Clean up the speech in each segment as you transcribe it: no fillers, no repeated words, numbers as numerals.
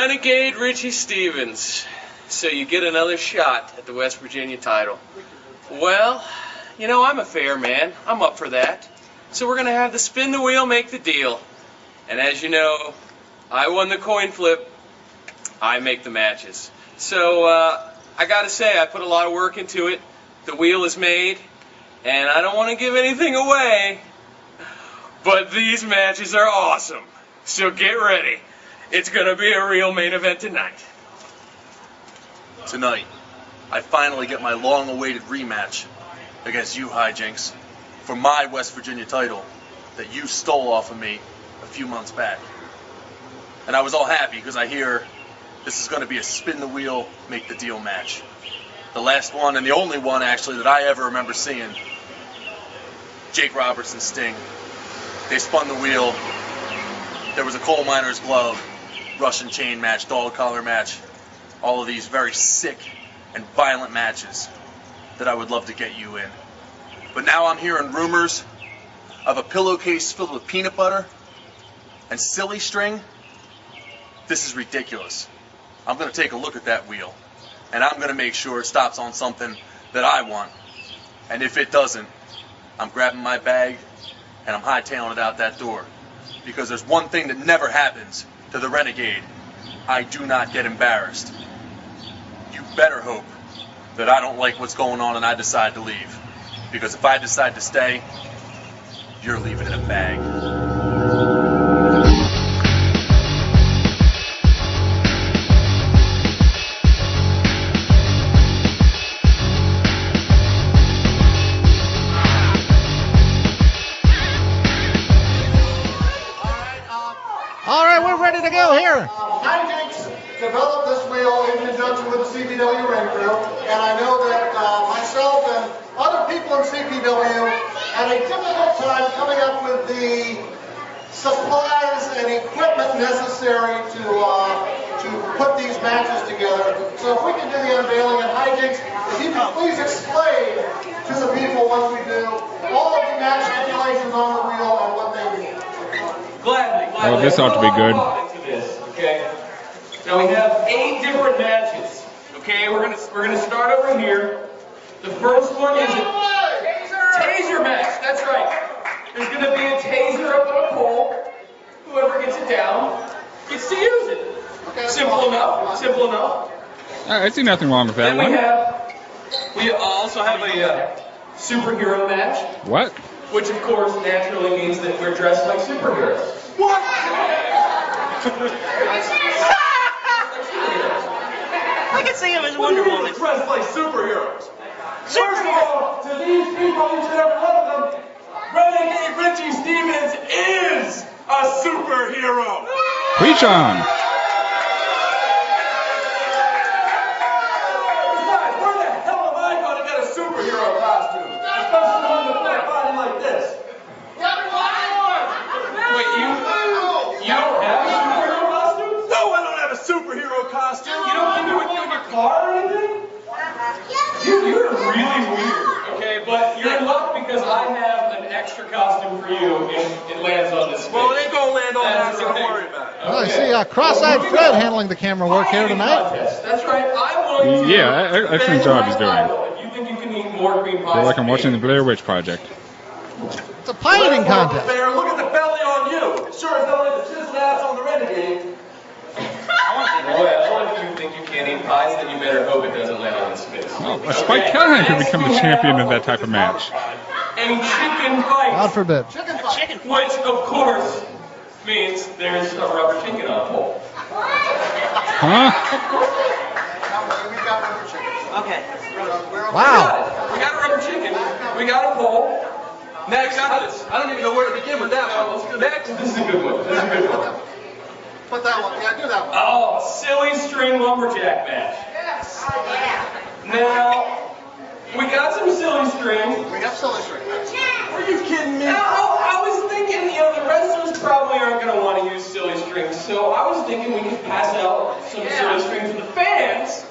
Renegade Richie Stevens. So you get another shot at the West Virginia title. Well, you know, I'm a fair man. I'm up for that. So we're going to have the spin the wheel, make the deal. And as you know, I won the coin flip. I make the matches. So I got to say, I put a lot of work into it. The wheel is made. And I don't want to give anything away. But these matches are awesome. So get ready. It's going to be a real main event tonight. Tonight, I finally get my long-awaited rematch against you, Hyjinx, for my West Virginia title that you stole off of me a few months back. And I was all happy because I hear this is going to be a spin the wheel, make the deal match. The last one, and the only one actually that I ever remember seeing, Jake Roberts and Sting. They spun the wheel. There was a coal miner's glove, Russian chain match, dog collar match. All of these very sick and violent matches that I would love to get you in. But now I'm hearing rumors of a pillowcase filled with peanut butter and silly string. This is ridiculous. I'm going to take a look at that wheel, and I'm going to make sure it stops on something that I want. And if it doesn't, I'm grabbing my bag and I'm hightailing it out that door. Because there's one thing that never happens to the Renegade. I do not get embarrassed. You better hope that I don't like what's going on and I decide to leave. Because if I decide to stay, you're leaving in a bag. All right, we're ready to go here. Hyjinx developed this wheel in conjunction with the CPW ring crew, and I know that myself and other people in CPW had a difficult time coming up with the supplies and equipment necessary to put these matches together. So if we can do the unveiling, and Hyjinx, if you can please explain to the people once we do all of the match stipulations on the wheel and what they mean. Gladly. Oh, this ought to be good. Into this, okay? Now we have 8 different matches. Okay, we're gonna start over here. The first one is a taser match. That's right. There's gonna be a taser up on a pole. Whoever gets it down gets to use it. Okay, Simple enough. Simple enough. I see nothing wrong with that Then one. we also have a superhero match. What? Which, of course, naturally means that we're dressed like superheroes. What? I could see him as Wonder Woman. Dressed like superheroes. First of all, to these people, you should have heard them. Renegade Richie Stevens is a superhero. Preach on. Besides, where the hell am I going to get a superhero costume? Especially one to put a body like this. Wait, you don't have a superhero costume? No, I don't have a superhero costume. You don't keep it with you in your car or anything? You're really weird, okay? But you're in luck because I have an extra costume for you and it lands on this. Well, it ain't gonna land on that, so don't worry about it. Well, I see cross-eyed Fred handling the camera work here tonight. That's right. I want to. Yeah, excellent job he's doing. If you think you can eat more green pies, Feel like I'm watching the Blair Witch Project. It's a pie-eating contest. There, look at the belly on you. It sure as hell ain't the chiseled ass on the Renegade. Well, if you think you can't eat pies, then you better hope it doesn't land on his face. Oh, Spike Callahan could become the champion of that type of match. A chicken fight. God forbid. Which, of course, means there's a rubber chicken on a pole. Huh? Okay. Wow. We got a rubber chicken. We got a pole. Next, I don't even know where to begin with that one. Next, this is a good one. This is a good one. Put that one, yeah, do that one. Oh, silly string lumberjack match. Yes. Now, we got some silly string. We have silly string. Are you kidding me? Now, I was thinking, the wrestlers probably aren't going to want to use silly strings, so I was thinking we could pass out some silly strings to the fans.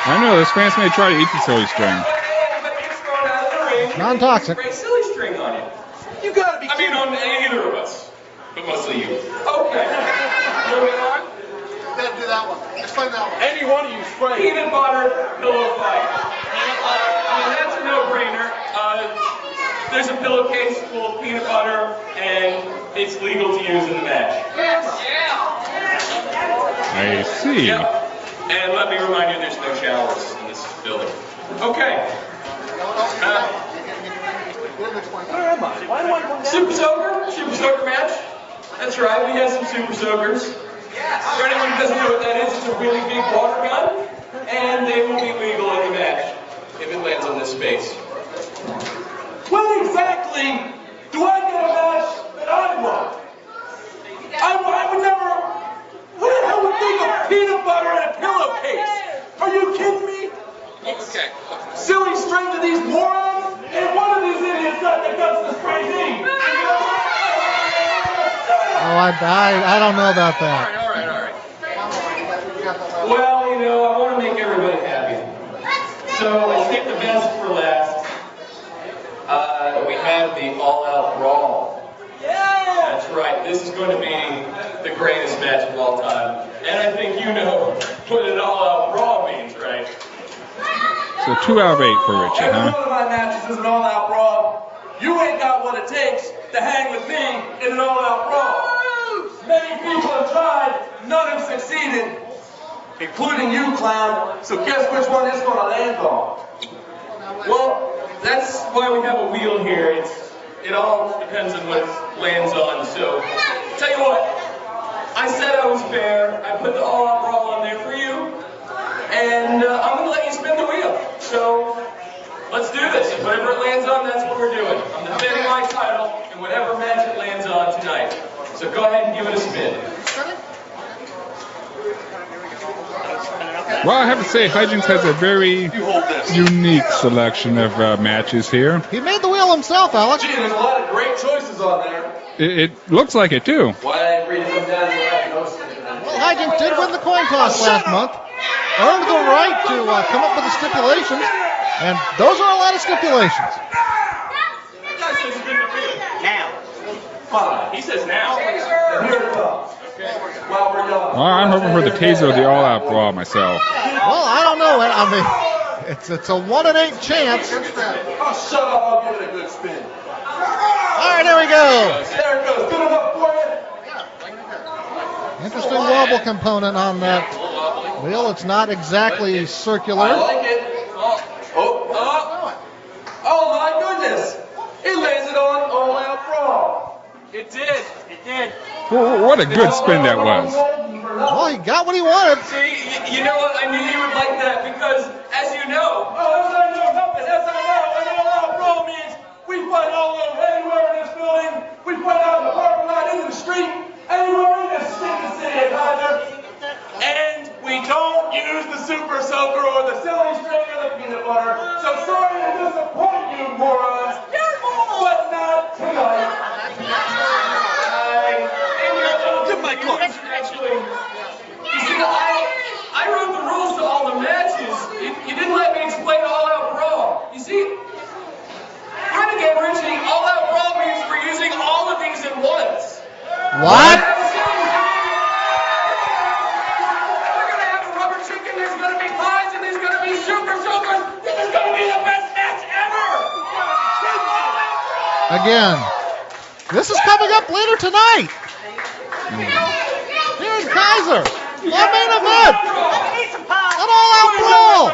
I know, those fans may try to eat the silly string. But it's thrown out of the ring. Non-toxic. Spray silly string on you. You gotta be I mean, on either of us. But mostly you. Okay. explain that one. Any one of you spray. Peanut butter pillow fight. I mean, that's a no-brainer. There's a pillowcase full of peanut butter, and it's legal to use in the match. I see. Yep. And let me remind you, there's no showers in this building. Okay. Where am I? Why do I come down? Super Soaker match. That's right, we have some Super Soakers. For anyone who doesn't know what that is, it's a really big water gun, and they will be legal in the match if it lands on this space. When exactly do I get a match that I want? I would never. Who the hell would think of peanut butter in a pillowcase? Are you kidding me? Okay. Silly strength of these morons, and one of these idiots got the guts to spray me. Oh, I don't know about that. All right. Well, you know, I want to make everybody happy. So I saved the best for last. We have the all-out brawl. That's right. This is going to be the greatest match of all time. And I think you know what an all-out brawl means, right? So 2 out of 8 for Richie, Every huh? one of my matches is an all-out brawl. You ain't got what it takes to hang with me in an all-out brawl. Many people have tried, none have succeeded, including you, clown. So guess which one it's going to land on? Well, that's why we have a wheel here. It all depends on what it lands on. So, tell you what, I said I was fair. I put the all-out brawl on there for you, and I'm going to let you spin the wheel. So, let's do this. Whatever it lands on, that's what we're doing. I'm defending my title in whatever match it lands on tonight. So go ahead and give it a spin. Well, I have to say, Hyjinx has a very You hold this. unique selection of matches here. He made the wheel himself, Alex. Gee, there's a lot of great choices on there. It looks like it, too. Why did I agree to come down here? Well, Hyjinx did win the coin toss last month. Earned the right to come up with the stipulations, and those are a lot of stipulations. Now. Fine. He says now. And here it comes. Well, we're done. Well, I'm hoping for the Tazo, the all-out brawl myself. Well, I don't know. I mean, it's a 1 in 8 chance. Oh, shut up. I'll give it a good spin. All right, there we go. There it goes. Good enough for you? Interesting wobble component on that wheel. It's not exactly I circular. like it. Oh, my goodness. It landed on all-out brawl. It did. Well, what a good spin that was. Well, he got what he wanted. See, you know what? I knew you would like that because, as you know, an all-out brawl means we fight all over, anywhere in this building. We fight out in the parking lot, in the street, anywhere in this stinking city of Hyjinx. And we don't use the super soaker or the silly string or the peanut butter. So sorry to disappoint you, morons. But not tonight. Give my coin. You see, I wrote the rules to all the matches. You didn't let me explain all-out brawl. You see, Renegade Richie, all-out brawl means we're using all of these at once. What? We're gonna have a rubber chicken. There's gonna be pies, and there's gonna be super soakers. This is gonna be the best match ever. Again, this is coming up later tonight. Here's Kaiser, our main event, an all-out brawl.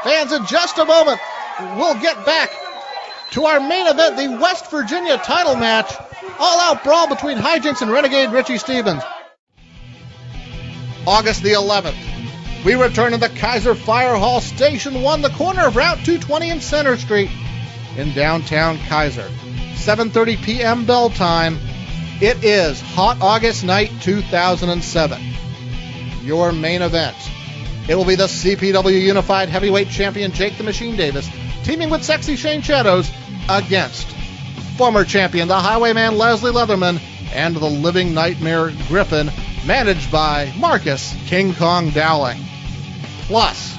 Fans, in just a moment, we'll get back to our main event, the West Virginia title match, all-out brawl between Hyjinx and Renegade Richie Stevens. August the 11th, we return to the Kaiser Fire Hall, Station 1, the corner of Route 220 and Center Street in downtown Kaiser. 7:30 p.m. bell time. It is Hot August Night 2007. Your main event. It will be the CPW Unified Heavyweight Champion Jake the Machine Davis teaming with Sexy Shane Shadows against former champion the Highwayman Leslie Leatherman and the Living Nightmare Griffin, managed by Marcus King Kong Dowling. Plus,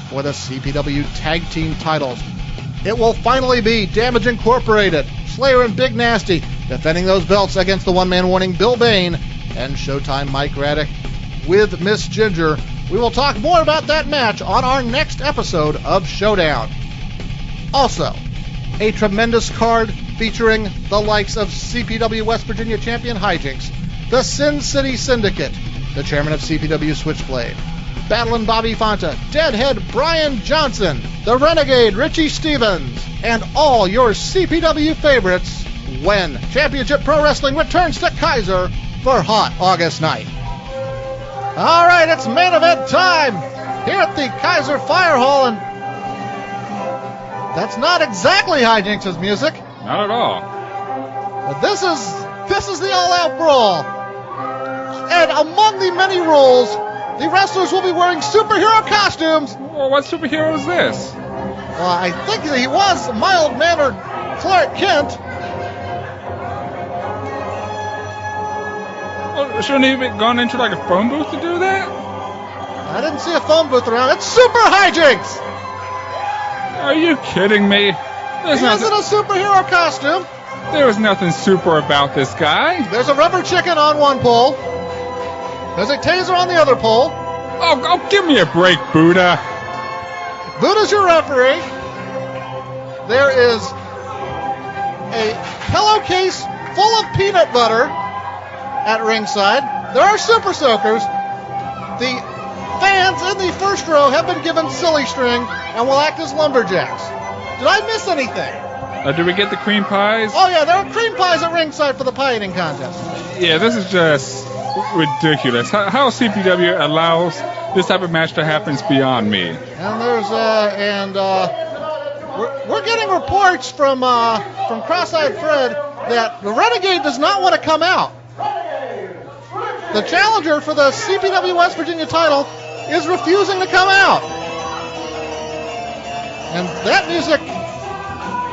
for the CPW Tag Team titles, it will finally be Damage Incorporated, Slayer and Big Nasty, defending those belts against the one-man warning Bill Bain and Showtime Mike Raddick with Miss Ginger. We will talk more about that match on our next episode of Showdown. Also, a tremendous card featuring the likes of CPW West Virginia champion Hyjinx, the Sin City Syndicate, the chairman of CPW Switchblade, Battling Bobby Fonta, Deadhead Brian Johnson, the Renegade Richie Stevens, and all your CPW favorites when Championship Pro Wrestling returns to Kaiser for Hot August night. All right, it's main event time here at the Kaiser Fire Hall, and that's not exactly Hyjinx's music. Not at all. But this is the all-out brawl. And among the many rules, the wrestlers will be wearing superhero costumes. Well, what superhero is this? Well, I think he was mild-mannered Clark Kent. Well, shouldn't he have gone into like a phone booth to do that? I didn't see a phone booth around. It's Super Hyjinx! Are you kidding me? He is in a superhero costume. There was nothing super about this guy. There's a rubber chicken on one pole. There's a taser on the other pole. Oh, give me a break, Buddha. Buddha's your referee. There is a pillowcase full of peanut butter at ringside. There are super soakers. The fans in the first row have been given silly string and will act as lumberjacks. Did I miss anything? Did we get the cream pies? Oh yeah, there are cream pies at ringside for the pie eating contest. Yeah, this is just ridiculous. How CPW allows this type of match to happen is beyond me. And there's we're getting reports from Cross-Eyed Fred that the Renegade does not want to come out. The challenger for the CPW West Virginia title is refusing to come out. And that music,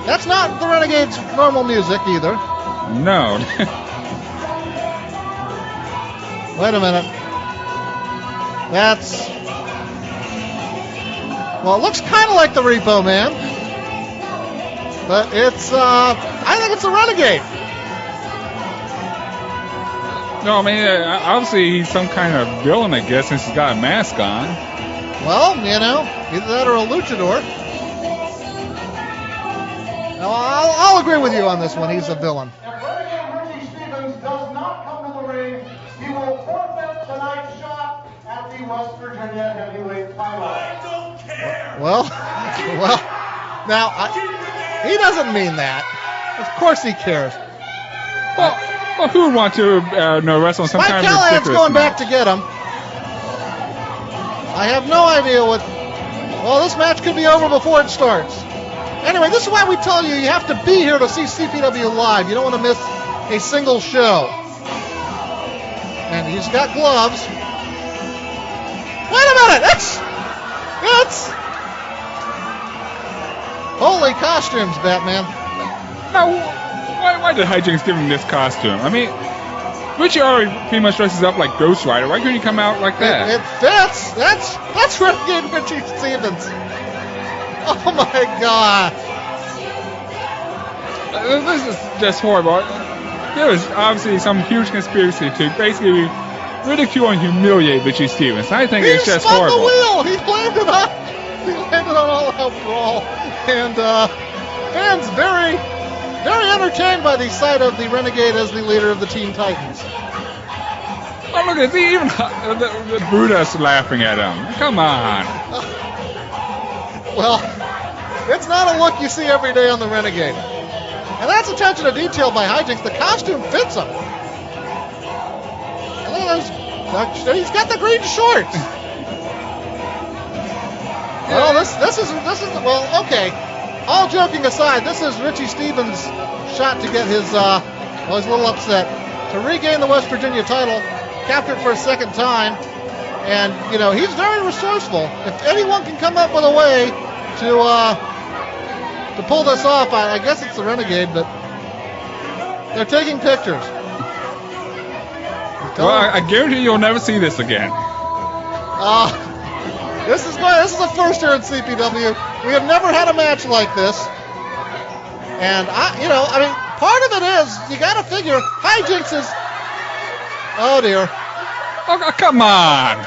that's not the Renegade's normal music either. No. Wait a minute. That's... Well, it looks kind of like the Repo Man. But it's, I think it's the Renegade. No, I mean, obviously he's some kind of villain, I guess, since he's got a mask on. Well, you know, either that or a luchador. No, I'll agree with you on this one. He's a villain. If Renegade Richie Stevens does not come to the ring, he will forfeit tonight's shot at the West Virginia heavyweight title. I don't care. Well, now, he doesn't mean that. Of course he cares. Well, who would want to wrestle in some Mike kind of Callahan's ridiculous going match? back to get him. I have no idea what... Well, this match could be over before it starts. Anyway, this is why we tell you have to be here to see CPW live. You don't want to miss a single show. And he's got gloves. Wait a minute! It's... Holy costumes, Batman. Now, why did Hyjinx give him this costume? I mean, Richie already pretty much dresses up like Ghost Rider. Why couldn't he come out like that? It fits. That's Renegade Richie Stevens. Oh my God. This is just horrible. There was obviously some huge conspiracy to basically ridicule and humiliate Richie Stevens. I think it's just horrible. He spun the wheel. He landed on All Out Brawl. And fans very, very entertained by the sight of the Renegade as the leader of the Teen Titans. Oh, look at even the Brutus laughing at him. Come on. Well, it's not a look you see every day on the Renegade. And that's attention to detail by Hyjinx. The costume fits him. And look, he's got the green shorts. Well, this is well, okay. All joking aside, this is Richie Stevens' shot to get his he's a little upset to regain the West Virginia title, captured for a second time, and you know he's very resourceful. If anyone can come up with a way to pull this off, I guess it's the Renegade, but they're taking pictures. Well, I guarantee you'll never see this again. This is a first here at CPW. We have never had a match like this. And part of it is you got to figure Hyjinx is. Oh dear. Oh, come on.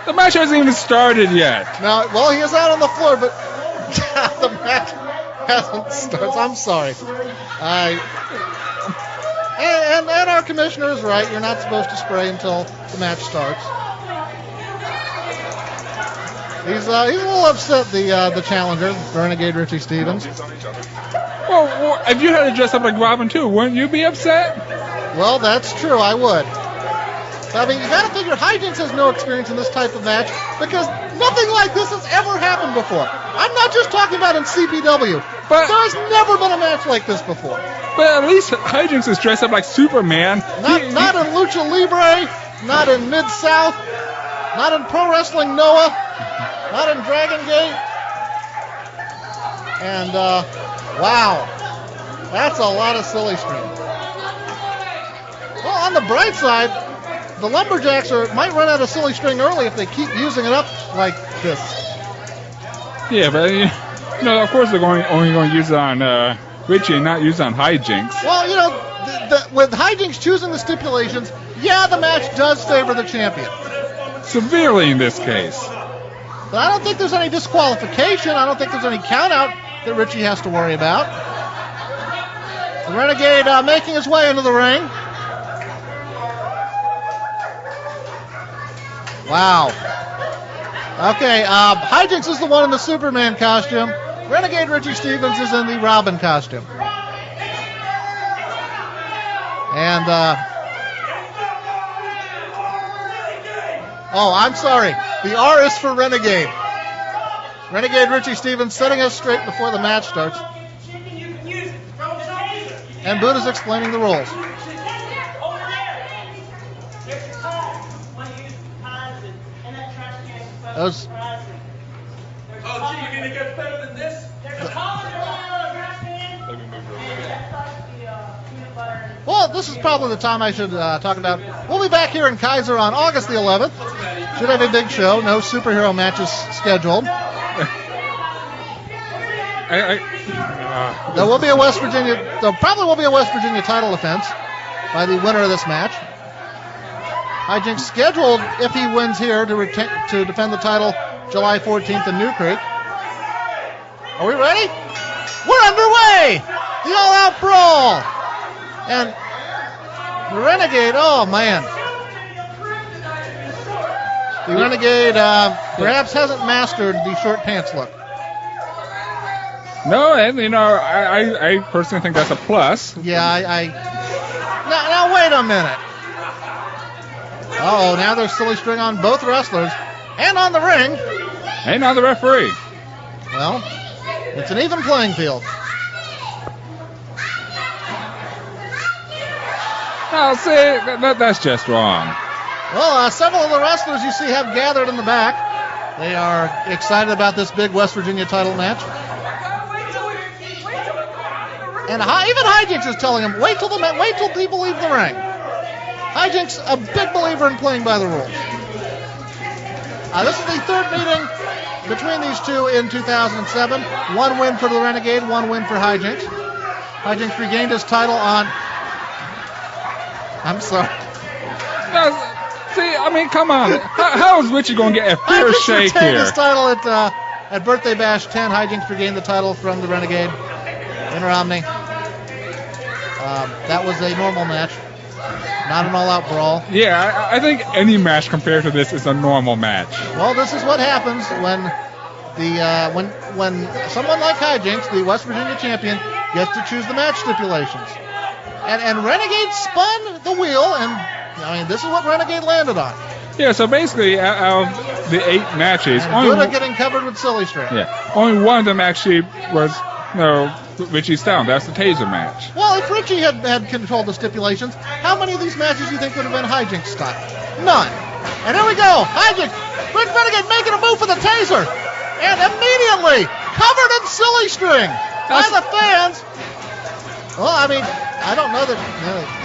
The match hasn't even started yet. Now, well, he is out on the floor, but the match hasn't started. I'm sorry. And our commissioner is right. You're not supposed to spray until the match starts. He's a little upset, the challenger, Renegade Richie Stevens. Well, if you had to dress up like Robin too, wouldn't you be upset? Well, that's true. I would. So, I mean, you got to figure Hyjinx has no experience in this type of match because nothing like this has ever happened before. I'm not just talking about in CPW. But there has never been a match like this before. But at least Hyjinx is dressed up like Superman. Not in Lucha Libre, not in Mid-South, not in Pro Wrestling Noah, not in Dragon Gate. And, wow, that's a lot of silly string. Well, on the bright side, the Lumberjacks might run out of silly string early if they keep using it up like this. Yeah, but of course they're only going to use it on Richie and not use it on Hyjinx. Well, with Hyjinx choosing the stipulations, yeah, the match does favor the champion. Severely in this case. But I don't think there's any disqualification. I don't think there's any count-out that Richie has to worry about. The Renegade making his way into the ring. Wow. Okay, Hyjinx is the one in the Superman costume. Renegade Richie Stevens is in the Robin costume. And, I'm sorry. The R is for Renegade. Renegade Richie Stevens setting us straight before the match starts. And Buddha's explaining the rules. Those. Oh, gee, you're going to get better than this? Well, this is probably the time I should talk about. We'll be back here in Kaiser on August the 11th. Should have a big show. No superhero matches scheduled. There will be a West Virginia. There probably will be a West Virginia title defense by the winner of this match. Hyjinx scheduled, if he wins here, to defend the title July 14th in New Creek. Are we ready? We're underway! The all-out brawl! And the Renegade, oh man. The Renegade perhaps hasn't mastered the short pants look. No, and I personally think that's a plus. Yeah, Now wait a minute. Uh-oh, now there's silly string on both wrestlers and on the ring. And on the referee. Well, it's an even playing field. I'll say that's just wrong. Well, several of the wrestlers you see have gathered in the back. They are excited about this big West Virginia title match. And even Hyjinx is telling them, wait till people leave the ring. Hyjinx, a big believer in playing by the rules. This is the third meeting between these two in 2007. One win for the Renegade, one win for Hyjinx. Hyjinx regained his title on... I'm sorry. Come on. How is Richie going to get a fair shake here? Hyjinx retained his title at Birthday Bash 10. Hyjinx regained the title from the Renegade. Inter Omni. That was a normal match. Not an all-out brawl. Yeah, I think any match compared to this is a normal match. Well, this is what happens when when someone like Hyjinx, the West Virginia champion, gets to choose the match stipulations. And Renegade spun the wheel, and this is what Renegade landed on. Yeah, so basically, out of the 8 matches, Buddha getting covered with silly string. Yeah, only one of them actually was Richie's down. That's the taser match. Well, if Richie had controlled the stipulations, how many of these matches do you think would have been Hyjinx style? None. And here we go. Hyjinx, Renegade making a move for the taser. And immediately covered in silly string by the fans. Well, I don't know that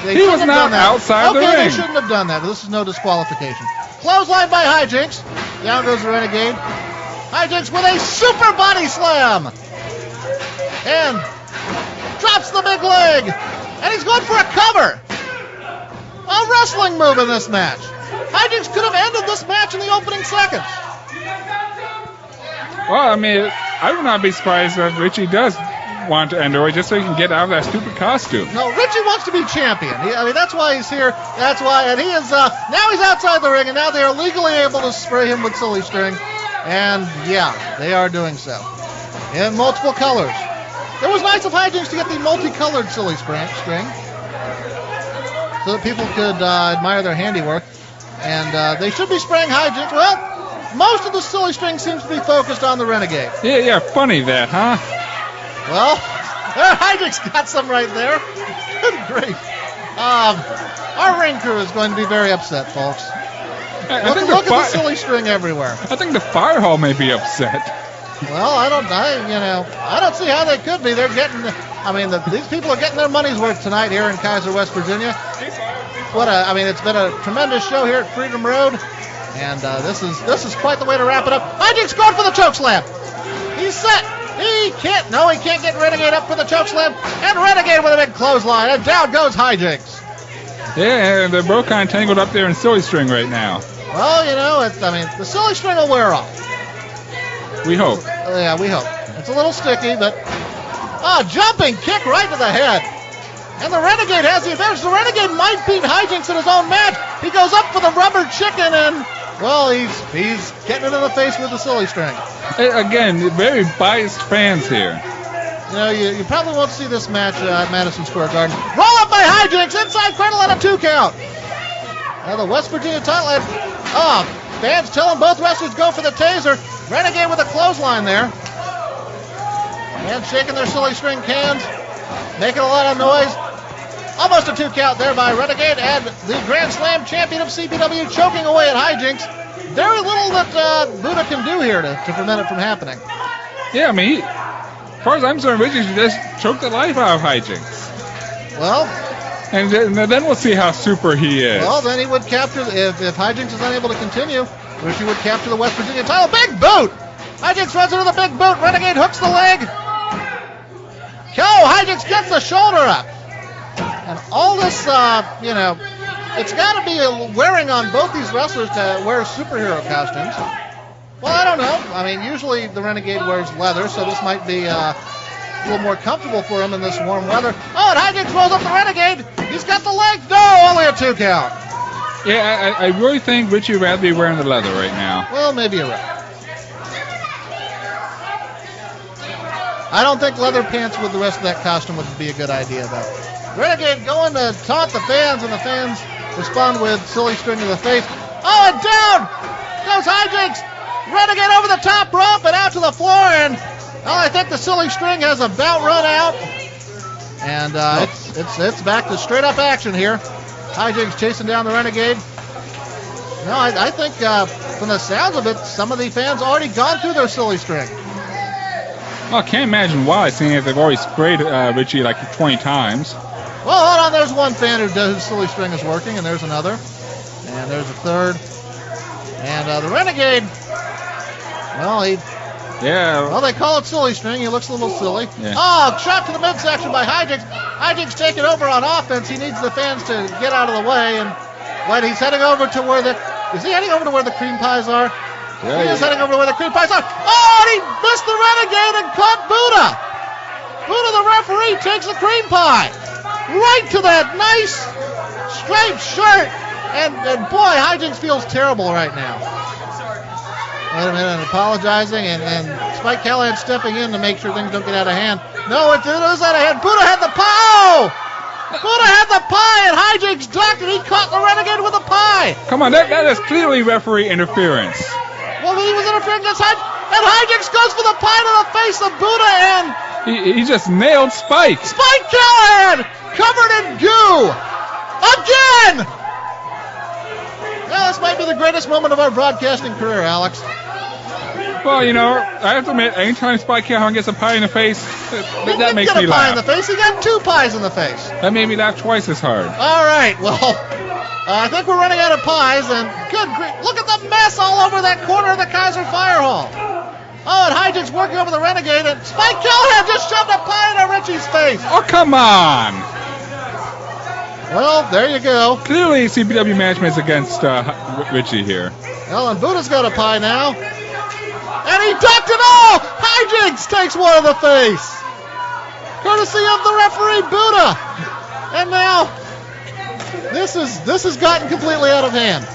they he was not outside the ring. Okay, they shouldn't have done that. This is no disqualification. Clothesline by Hyjinx. Down goes the Renegade. Hyjinx with a super body slam. And drops the big leg. And he's going for a cover. A wrestling move in this match. Hyjinx could have ended this match in the opening seconds. Well, I mean, I would not be surprised if Richie does want to end it just so he can get out of that stupid costume. No, Richie wants to be champion. I mean, that's why he's here. That's why, and he is, now he's outside the ring, and now they are legally able to spray him with silly string. And, yeah, they are doing so. In multiple colors. It was nice of Hyjinx to get the multicolored silly string so that people could admire their handiwork. And they should be spraying Hyjinx. Well, most of the silly string seems to be focused on the Renegade. Yeah, funny that, huh? Well, Hyjinx got some right there. Good grief. Our ring crew is going to be very upset, folks. I think look at the silly string everywhere. I think the fire hall may be upset. Well, I don't see how they could be. They're getting, these people are getting their money's worth tonight here in Kaiser, West Virginia. It's been a tremendous show here at Freedom Road, and this is quite the way to wrap it up. Hyjinx going for the choke slam. He's set. He can't get Renegade up for the choke slam, and Renegade with a big clothesline, and down goes Hyjinx. Yeah, they're both kind of tangled up there in silly string right now. Well, the silly string will wear off. We hope. Yeah, we hope. It's a little sticky, but jumping kick right to the head. And the Renegade has the advantage. The Renegade might beat Hyjinx in his own match. He goes up for the rubber chicken, and, well, he's getting it in the face with the silly string. Again, very biased fans here. You probably won't see this match at Madison Square Garden. Roll up by Hyjinx, inside cradle and a 2 count. Now the West Virginia title, fans telling both wrestlers go for the taser. Renegade with a clothesline there. And shaking their silly string cans, making a lot of noise. Almost a 2 count there by Renegade, and the Grand Slam champion of CPW choking away at Hyjinx. Very little that Buddha can do here to prevent it from happening. Yeah, as far as I'm concerned, Richie should just choke the life out of Hyjinx. Well, and then we'll see how super he is. Well, then he would capture, if Hyjinx is unable to continue, Richie would capture the West Virginia title. Big boot! Hyjinx runs into the big boot. Renegade hooks the leg. Hyjinx gets the shoulder up. And all this, it's got to be wearing on both these wrestlers to wear superhero costumes. Well, I don't know. Usually the Renegade wears leather, so this might be a little more comfortable for him in this warm weather. Oh, and Hyjinx rolls up the Renegade. He's got the leg. No, only a 2 count. Yeah, I really think Richie would rather be wearing the leather right now. Well, maybe you're right. I don't think leather pants with the rest of that costume would be a good idea, though. Renegade going to taunt the fans, and the fans respond with silly string to the face. Oh, and down goes Hyjinx. Renegade over the top rope and out to the floor, and I think the silly string has about run out. And it's back to straight up action here. Hyjinx chasing down the Renegade. No, I think from the sounds of it, some of the fans already gone through their silly string. Well, I can't imagine why, seeing as they've already sprayed Richie like 20 times. Well, hold on. There's one fan whose silly string is working, and there's another. And there's a third. And the Renegade, well, they call it silly string. He looks a little silly. Yeah. Oh, shot to the midsection by Hyjinx. Hyjinx taking over on offense. He needs the fans to get out of the way. And when he's heading over to is he heading over to where the cream pies are? Yeah, he is heading over to where the cream pies are. Oh, and he missed the Renegade and caught Buddha. Buddha, the referee, takes the cream pie right to that nice striped shirt. And boy, Hyjinx feels terrible right now. Wait a minute, apologizing, and Spike Callahan stepping in to make sure things don't get out of hand. No, it is out of hand. Buddha had the pie. Oh! Buddha had the pie, and Hyjinx ducked, and he caught the Renegade with the pie. Come on, that is clearly referee interference. Well, he was interfering against Hyjinx, and Hyjinx goes for the pie to the face of Buddha, and he just nailed Spike. Spike Callahan covered in goo again. Well, this might be the greatest moment of our broadcasting career, Alex. Well, I have to admit, anytime Spike Callahan gets a pie in the face, that makes me laugh. He didn't get a pie in the face. He got 2 pies in the face. That made me laugh twice as hard. All right, well, I think we're running out of pies, and good grief, look at the mess all over that corner of the Kaiser Fire Hall. Oh, and Hyjinx working over the Renegade, and Spike Callahan just shoved a pie into Richie's face. Oh, come on. Well, there you go. Clearly, CPW management's against Richie here. Well, and Buddha's got a pie now. And he ducked it all! Hyjinx takes one in the face. Courtesy of the referee, Buddha. And now, this has gotten completely out of hand.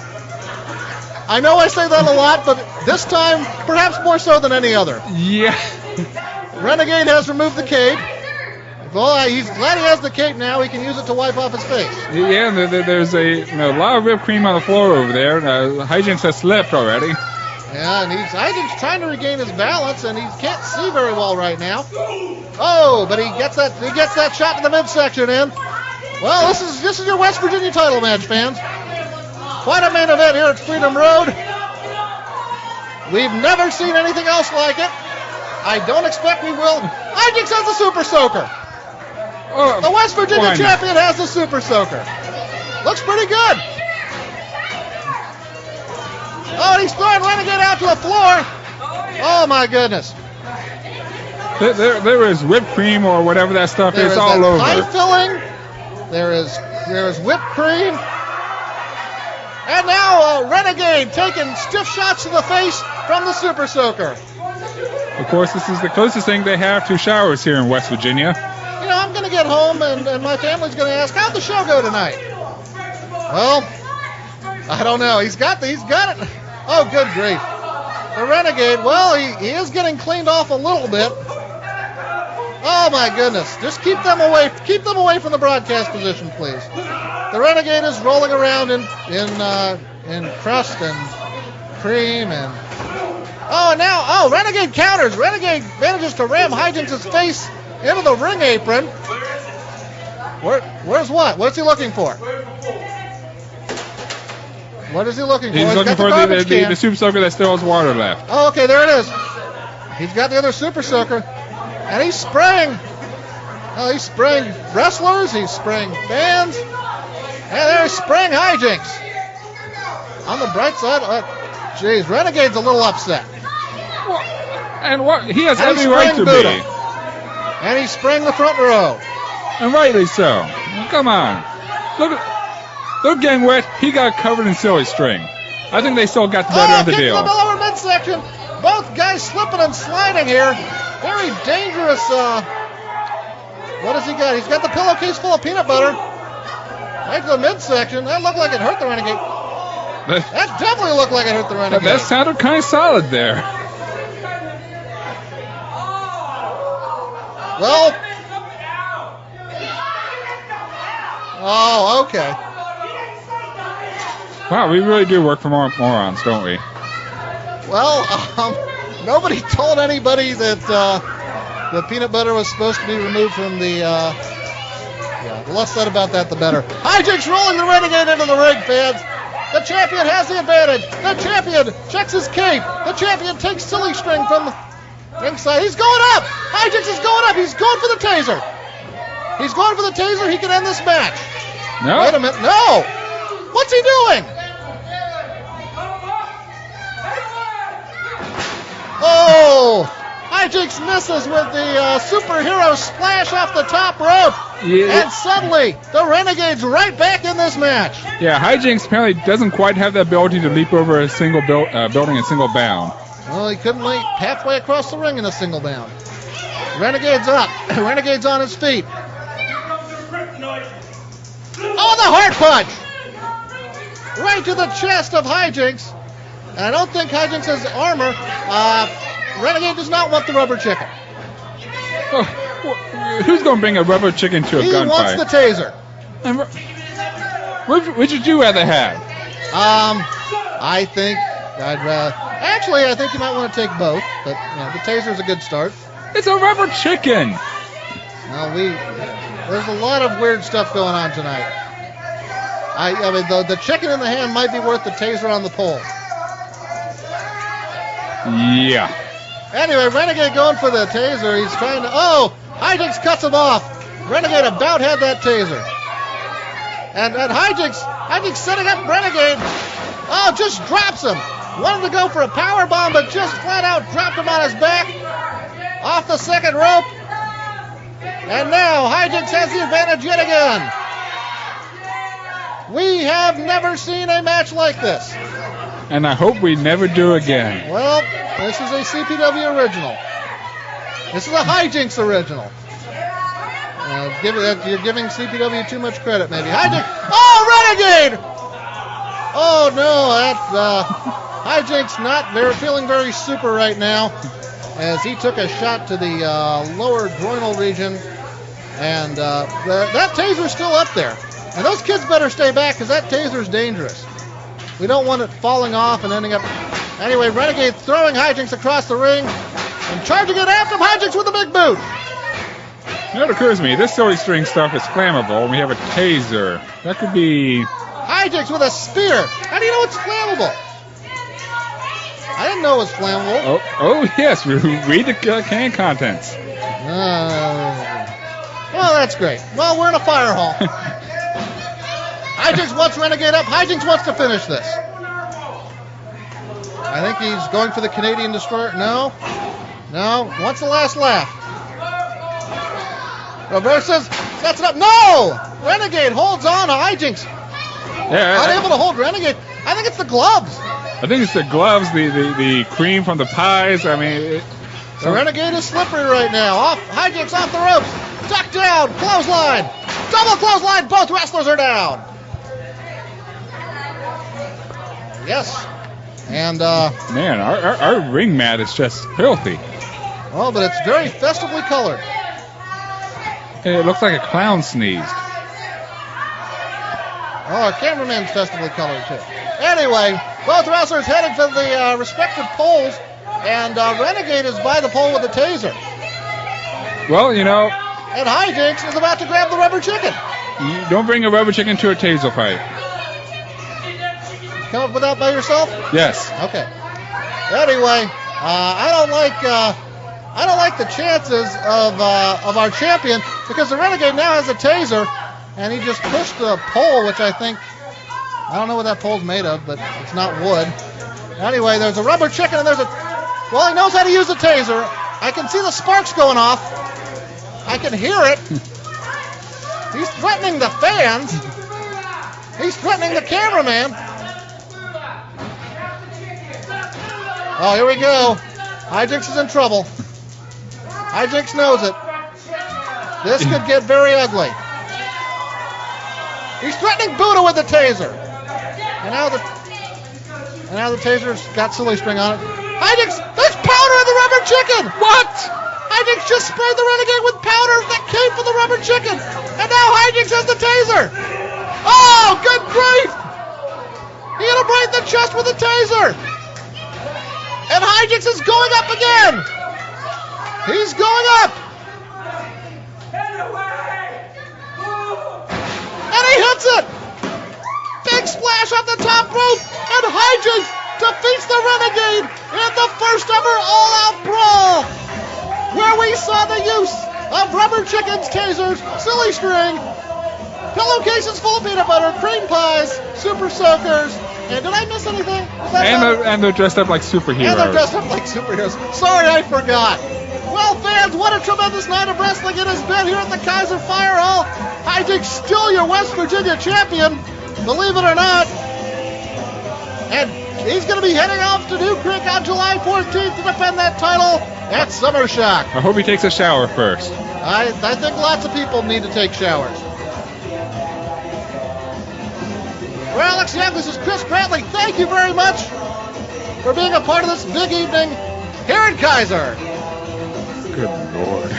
I know I say that a lot, but this time, perhaps more so than any other. Yeah. Renegade has removed the cape. Well, he's glad he has the cape now. He can use it to wipe off his face. Yeah, there's a lot of whipped cream on the floor over there. Hyjinx has slipped already. Yeah, and Hyjinx trying to regain his balance, and he can't see very well right now. Oh, but he gets that shot in the midsection in. Well, this is your West Virginia title match, fans. Quite a main event here at Freedom Road. We've never seen anything else like it. I don't expect we will. Hyjinx has the Super Soaker. The West Virginia champion has the Super Soaker. Looks pretty good. Oh, and he's throwing Renegade out to the floor. Oh, my goodness. There is whipped cream or whatever that stuff is all over. Pie filling. There is whipped cream. And now Renegade taking stiff shots to the face from the Super Soaker. Of course, this is the closest thing they have to showers here in West Virginia. You know, I'm going to get home and my family's going to ask, how'd the show go tonight? Well, I don't know. He's got it. Oh, good grief. The Renegade, well, he is getting cleaned off a little bit. Oh, my goodness. Just keep them away from the broadcast position, please. The Renegade is rolling around in crust and cream and... Oh, and now, Renegade counters. Renegade manages to ram Hyjinx's face into the ring apron. Where's what? What's he looking for? What is he looking for? He's looking for the Super Soaker that still has water left. Oh, okay, there it is. He's got the other Super Soaker, and he's spraying. Oh, he's spraying wrestlers. He's spraying fans, and there's spraying Hyjinx. On the bright side, geez, Renegade's a little upset. And what? He has every right to Buddha. be. And he's spraying the front row. And rightly so. Come on. Look getting wet. He got covered in silly string. I think they still got the better of the deal. The lower midsection. Both guys slipping and sliding here. Very dangerous. What has he got? He's got the pillowcase full of peanut butter. Right to the midsection. That looked like it hurt the Renegade. That definitely looked like it hurt the Renegade. That sounded kind of solid there. Well. Oh, okay. Wow, we really do work for morons, don't we? Well, nobody told anybody that the peanut butter was supposed to be removed from the... the less said about that, the better. Hyjinx rolling the Renegade into the ring, fans. The champion has the advantage. The champion checks his cape. The champion takes silly string from the ringside. He's going up. Hyjinx is going up. He's going for the taser. He's going for the taser. He can end this match. No. Wait a minute. No. What's he doing? Oh. Hyjinx misses with the superhero splash off the top rope. Yeah. And suddenly, the Renegade's right back in this match. Yeah, Hyjinx apparently doesn't quite have the ability to leap over a single building in single bound. Well, he couldn't leap halfway across the ring in a single bound. Renegade's up. Renegade's on his feet. Oh, the heart punch! Right to the chest of Hyjinx. And I don't think Hyjinx has armor. Renegade does not want the rubber chicken. Oh, who's going to bring a rubber chicken to a gunfight? He wants the taser. Which would you rather have? I think I think you might want to take both, but the taser's a good start. It's a rubber chicken. Well, there's a lot of weird stuff going on tonight. I mean, the chicken in the hand might be worth the taser on the pole. Yeah. Anyway, Renegade going for the taser. He's trying to... Oh! Hyjinx cuts him off. Renegade about had that taser. And Hyjinx setting up Renegade. Oh, just drops him. Wanted to go for a power bomb, but just flat out dropped him on his back off the second rope. And now Hyjinx has the advantage yet again. We have never seen a match like this. And I hope we never do again. Well, this is a CPW original. This is a Hyjinx original. You're giving CPW too much credit, maybe. Hyjinx. Oh, Renegade! Oh no, Hyjinx not feeling very super right now, as he took a shot to the lower groinal region, and that taser's still up there. And those kids better stay back, because that taser's dangerous. We don't want it falling off and ending up. Anyway, Renegade throwing Hyjinx across the ring and charging it after him. Hyjinx with a big boot. You know, it occurs to me, this silly string stuff is flammable, and we have a taser. That could be... Hyjinx with a spear. How do you know it's flammable? I didn't know it was flammable. Oh yes, read the can contents. Well, that's great. Well, we're in a fire hall. Hyjinx wants Renegade up. Hyjinx wants to finish this. I think he's going for the Canadian Destroyer. No. Wants the last laugh. Reverses. Sets it up. No! Renegade holds on to Hyjinx. Yeah, Unable to hold Renegade. I think it's the gloves. I think it's the gloves, the cream from the pies. I mean... The Renegade is slippery right now. Hyjinx off the ropes. Duck down. Clothesline. Double clothesline. Both wrestlers are down. Yes. And, man, our ring mat is just filthy. Oh, but it's very festively colored. It looks like a clown sneezed. Oh, our cameraman's festively colored, too. Anyway, both wrestlers heading for the respective poles, and Renegade is by the pole with a taser. Well, you know... And Hyjinx is about to grab the rubber chicken. You don't bring a rubber chicken to a taser fight. Come up with that by yourself? Yes. Okay. Anyway, I don't like the chances of our champion, because the Renegade now has a taser, and he just pushed the pole, which I don't know what that pole's made of, but it's not wood. Anyway, there's a rubber chicken, and he knows how to use a taser. I can see the sparks going off. I can hear it. He's threatening the fans. He's threatening the cameraman. Oh, here we go. Hyjinx is in trouble. Hyjinx knows it. This could get very ugly. He's threatening Buddha with the taser. And now the taser's got silly string on it. Hyjinx, there's powder in the rubber chicken. What? Hyjinx just sprayed the Renegade with powder that came from the rubber chicken. And now Hyjinx has the taser. Oh, good grief. He hit him right in the chest with a taser. And Hyjinx is going up again. He's going up. And he hits it. Big splash off the top rope. And Hyjinx defeats the Renegade in the first ever all-out brawl, where we saw the use of rubber chickens, tasers, silly string, pillowcases full of peanut butter, cream pies, super soakers, and did I miss anything? And they're dressed up like superheroes. Sorry, I forgot. Well, fans, what a tremendous night of wrestling it has been here at the Kaiser Fire Hall. Hyjinx still your West Virginia champion, believe it or not. And he's going to be heading off to New Creek on July 14th to defend that title at Summer Shock. I hope he takes a shower first. I think lots of people need to take showers. For Alex Young, this is Chris Brantley. Thank you very much for being a part of this big evening here in Kaiser. Good Lord.